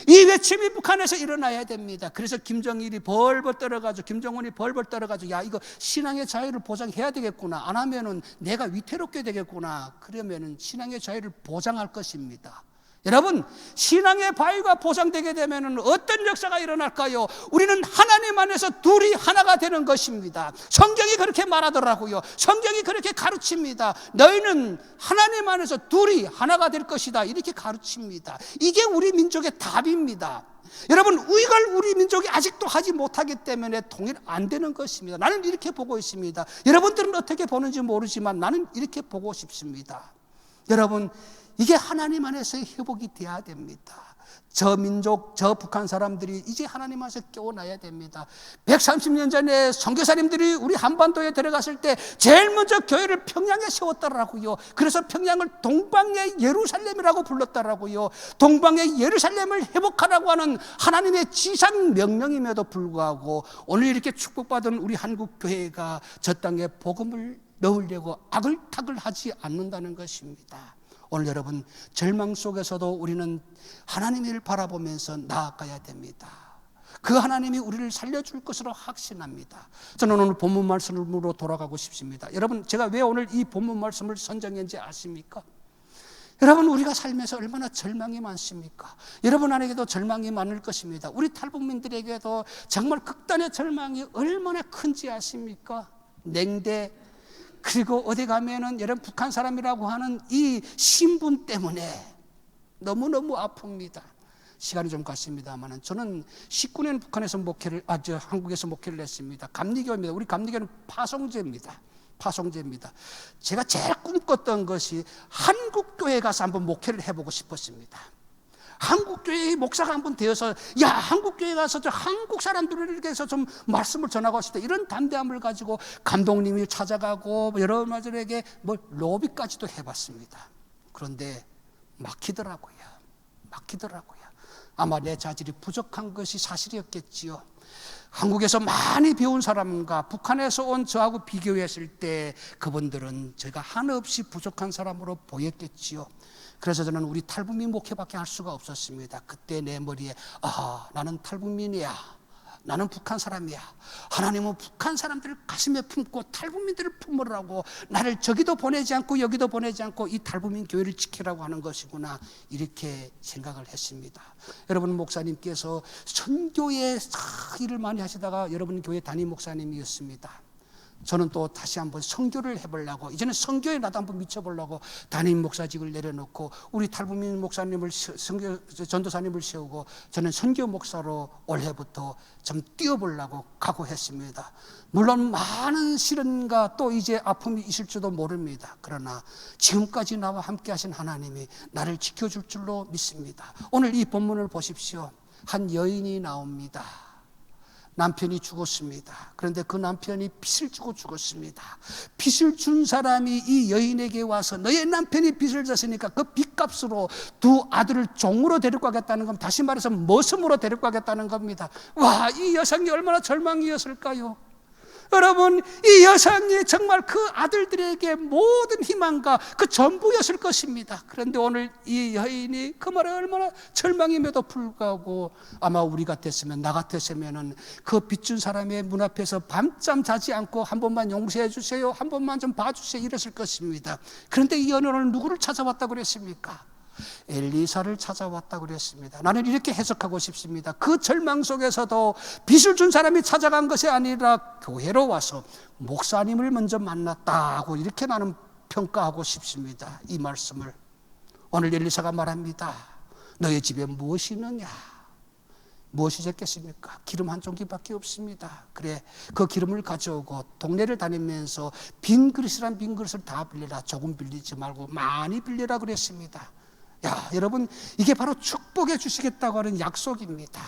이 외침이 북한에서 일어나야 됩니다. 그래서 김정일이 벌벌 떨어가지고, 김정은이 벌벌 떨어가지고, 야, 이거 신앙의 자유를 보장해야 되겠구나. 안 하면은 내가 위태롭게 되겠구나. 그러면은 신앙의 자유를 보장할 것입니다. 여러분, 신앙의 바위가 보장되게 되면 어떤 역사가 일어날까요? 우리는 하나님 안에서 둘이 하나가 되는 것입니다. 성경이 그렇게 말하더라고요. 성경이 그렇게 가르칩니다. 너희는 하나님 안에서 둘이 하나가 될 것이다, 이렇게 가르칩니다. 이게 우리 민족의 답입니다. 여러분, 이걸 우리 민족이 아직도 하지 못하기 때문에 통일 안 되는 것입니다. 나는 이렇게 보고 있습니다. 여러분들은 어떻게 보는지 모르지만 나는 이렇게 보고 싶습니다. 여러분, 이게 하나님 안에서의 회복이 돼야 됩니다. 저 민족, 저 북한 사람들이 이제 하나님 안에서 깨어나야 됩니다. 130년 전에 선교사님들이 우리 한반도에 들어갔을 때 제일 먼저 교회를 평양에 세웠더라고요. 그래서 평양을 동방의 예루살렘이라고 불렀더라고요. 동방의 예루살렘을 회복하라고 하는 하나님의 지상 명령임에도 불구하고 오늘 이렇게 축복받은 우리 한국 교회가 저 땅에 복음을 넣으려고 아글타글하지 않는다는 것입니다. 오늘 여러분, 절망 속에서도 우리는 하나님을 바라보면서 나아가야 됩니다. 그 하나님이 우리를 살려줄 것으로 확신합니다. 저는 오늘 본문 말씀으로 돌아가고 싶습니다. 여러분, 제가 왜 오늘 이 본문 말씀을 선정했는지 아십니까? 여러분, 우리가 살면서 얼마나 절망이 많습니까? 여러분 안에게도 절망이 많을 것입니다. 우리 탈북민들에게도 정말 극단의 절망이 얼마나 큰지 아십니까? 냉대, 그리고 어디 가면은 여러분 북한 사람이라고 하는 이 신분 때문에 너무너무 아픕니다. 시간이 좀 갔습니다만 저는 19년 북한에서 한국에서 목회를 했습니다. 감리교입니다. 우리 감리교는 파송제입니다. 제가 제일 꿈꿨던 것이 한국교회 가서 한번 목회를 해보고 싶었습니다. 한국교회의 목사가 한번 되어서, 야, 한국교회 가서 저 한국 사람들에게 해서 좀 말씀을 전하고 싶다, 이런 담대함을 가지고 감독님이 찾아가고 여러 분들에게 로비까지도 해봤습니다. 그런데 막히더라고요. 아마 내 자질이 부족한 것이 사실이었겠지요. 한국에서 많이 배운 사람과 북한에서 온 저하고 비교했을 때 그분들은 제가 한없이 부족한 사람으로 보였겠지요. 그래서 저는 우리 탈북민 목회밖에 할 수가 없었습니다. 그때 내 머리에, 나는 탈북민이야, 나는 북한 사람이야, 하나님은 북한 사람들을 가슴에 품고 탈북민들을 품으라고 나를 저기도 보내지 않고 여기도 보내지 않고 이 탈북민 교회를 지키라고 하는 것이구나, 이렇게 생각을 했습니다. 여러분, 목사님께서 선교의 일을 많이 하시다가 여러분 교회 담임 목사님이었습니다. 저는 또 다시 한번 선교를 해보려고, 이제는 선교에 나도 한번 미쳐보려고 담임 목사직을 내려놓고 우리 탈북민 목사님을, 전도사님을 세우고 저는 선교 목사로 올해부터 좀 뛰어보려고 각오했습니다. 물론 많은 시련과 또 이제 아픔이 있을지도 모릅니다. 그러나 지금까지 나와 함께 하신 하나님이 나를 지켜줄 줄로 믿습니다. 오늘 이 본문을 보십시오. 한 여인이 나옵니다. 남편이 죽었습니다. 그런데 그 남편이 빚을 주고 죽었습니다. 빚을 준 사람이 이 여인에게 와서 너의 남편이 빚을 졌으니까 그 빚값으로 두 아들을 종으로 데리고 가겠다는 건, 다시 말해서 머슴으로 데리고 가겠다는 겁니다. 와, 이 여성이 얼마나 절망이었을까요? 여러분, 이 여성이 정말 그 아들들에게 모든 희망과 그 전부였을 것입니다. 그런데 오늘 이 여인이 그 말에 얼마나 절망임에도 불구하고 아마 우리 같았으면, 나 같았으면 그 빚준 사람의 문 앞에서 밤잠 자지 않고 한 번만 용서해 주세요, 한 번만 좀 봐주세요, 이랬을 것입니다. 그런데 이 여인은 누구를 찾아왔다고 그랬습니까? 엘리사를 찾아왔다고 그랬습니다. 나는 이렇게 해석하고 싶습니다. 그 절망 속에서도 빚을 준 사람이 찾아간 것이 아니라 교회로 와서 목사님을 먼저 만났다고, 이렇게 나는 평가하고 싶습니다. 이 말씀을. 오늘 엘리사가 말합니다. 너의 집에 무엇이 있느냐? 무엇이 적겠습니까? 기름 한 종기밖에 없습니다. 그래, 그 기름을 가져오고 동네를 다니면서 빈 그릇을 다 빌려라. 조금 빌리지 말고 많이 빌려라 그랬습니다. 야, 여러분, 이게 바로 축복해 주시겠다고 하는 약속입니다.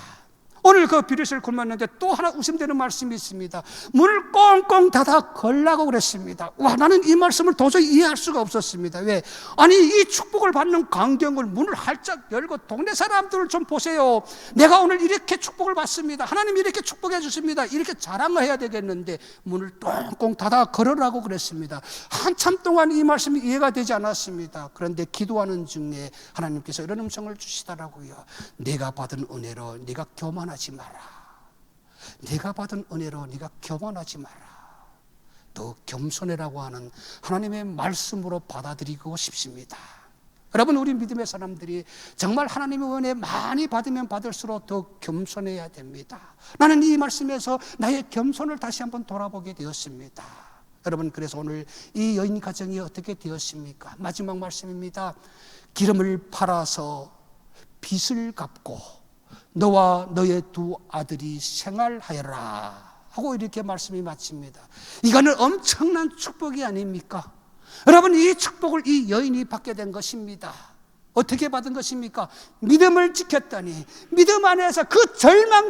오늘 그 비료실 굶었는데 또 하나 의심되는 말씀이 있습니다. 문을 꽁꽁 닫아 걸라고 그랬습니다. 와, 나는 이 말씀을 도저히 이해할 수가 없었습니다. 왜? 아니, 이 축복을 받는 광경을 문을 활짝 열고 동네 사람들을 좀 보세요. 내가 오늘 이렇게 축복을 받습니다. 하나님이 이렇게 축복해 주십니다. 이렇게 자랑을 해야 되겠는데 문을 꽁꽁 닫아 걸으라고 그랬습니다. 한참 동안 이 말씀이 이해가 되지 않았습니다. 그런데 기도하는 중에 하나님께서 이런 음성을 주시더라고요. 내가 받은 은혜로 네가 교만하지 마라. 네가 받은 은혜로 네가 교만하지 마라. 더 겸손해라고 하는 하나님의 말씀으로 받아들이고 싶습니다. 여러분, 우리 믿음의 사람들이 정말 하나님의 은혜 많이 받으면 받을수록 더 겸손해야 됩니다. 나는 이 말씀에서 나의 겸손을 다시 한번 돌아보게 되었습니다. 여러분, 그래서 오늘 이 여인 가정이 어떻게 되었습니까? 마지막 말씀입니다. 기름을 팔아서 빚을 갚고 너와 너의 두 아들이 생활하여라 하고 이렇게 말씀이 마칩니다. 이거는 엄청난 축복이 아닙니까? 여러분, 이 축복을 이 여인이 받게 된 것입니다. 어떻게 받은 것입니까? 믿음을 지켰더니 믿음 안에서 그 절망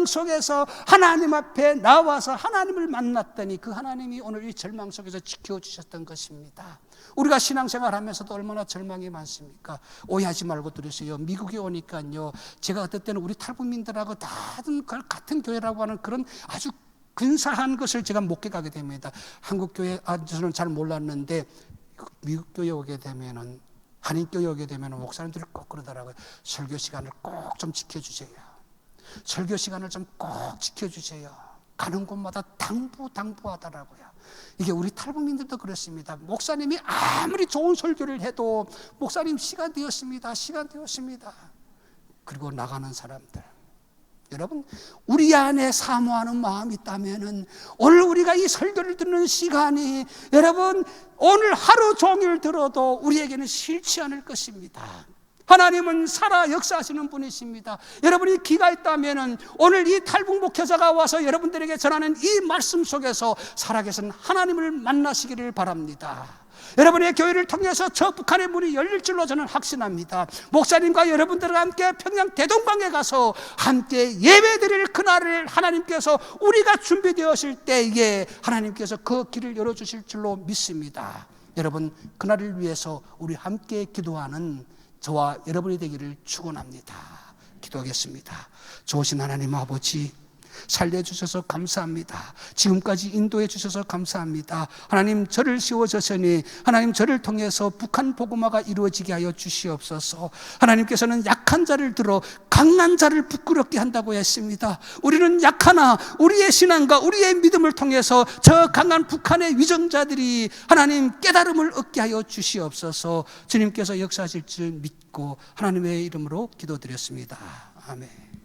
속에서 하나님 앞에 나와서 하나님을 만났더니 그 하나님이 오늘 이 절망 속에서 지켜주셨던 것입니다. 우리가 신앙생활 하면서도 얼마나 절망이 많습니까? 오해하지 말고 들으세요. 미국에 오니까요, 제가 어떨 때는 우리 탈북민들하고 다른 같은 교회라고 하는 그런 아주 근사한 것을 제가 목격하게 됩니다. 한국 교회 저는 잘 몰랐는데 미국 교회 오게 되면은, 한인교회 오게 되면 목사님들이 꼭 그러더라고요. 설교 시간을 꼭 좀 지켜주세요. 설교 시간을 좀 꼭 지켜주세요. 가는 곳마다 당부하더라고요. 이게 우리 탈북민들도 그렇습니다. 목사님이 아무리 좋은 설교를 해도 목사님 시간 되었습니다. 그리고 나가는 사람들, 여러분, 우리 안에 사모하는 마음이 있다면은 오늘 우리가 이 설교를 듣는 시간이 여러분 오늘 하루 종일 들어도 우리에게는 싫지 않을 것입니다. 하나님은 살아 역사하시는 분이십니다. 여러분이 기가 있다면은 오늘 이 탈북 목회자가 와서 여러분들에게 전하는 이 말씀 속에서 살아계신 하나님을 만나시기를 바랍니다. 여러분의 교회를 통해서 저 북한의 문이 열릴 줄로 저는 확신합니다. 목사님과 여러분들과 함께 평양 대동강에 가서 함께 예배드릴 그날을 하나님께서 우리가 준비되었을 때에 하나님께서 그 길을 열어주실 줄로 믿습니다. 여러분, 그날을 위해서 우리 함께 기도하는 저와 여러분이 되기를 축원합니다. 기도하겠습니다. 좋으신 하나님 아버지, 살려주셔서 감사합니다. 지금까지 인도해 주셔서 감사합니다. 하나님, 저를 씌워주시니 하나님, 저를 통해서 북한 복음화가 이루어지게 하여 주시옵소서. 하나님께서는 약한 자를 들어 강한 자를 부끄럽게 한다고 했습니다. 우리는 약하나 우리의 신앙과 우리의 믿음을 통해서 저 강한 북한의 위정자들이 하나님 깨달음을 얻게 하여 주시옵소서. 주님께서 역사하실 줄 믿고 하나님의 이름으로 기도드렸습니다. 아멘.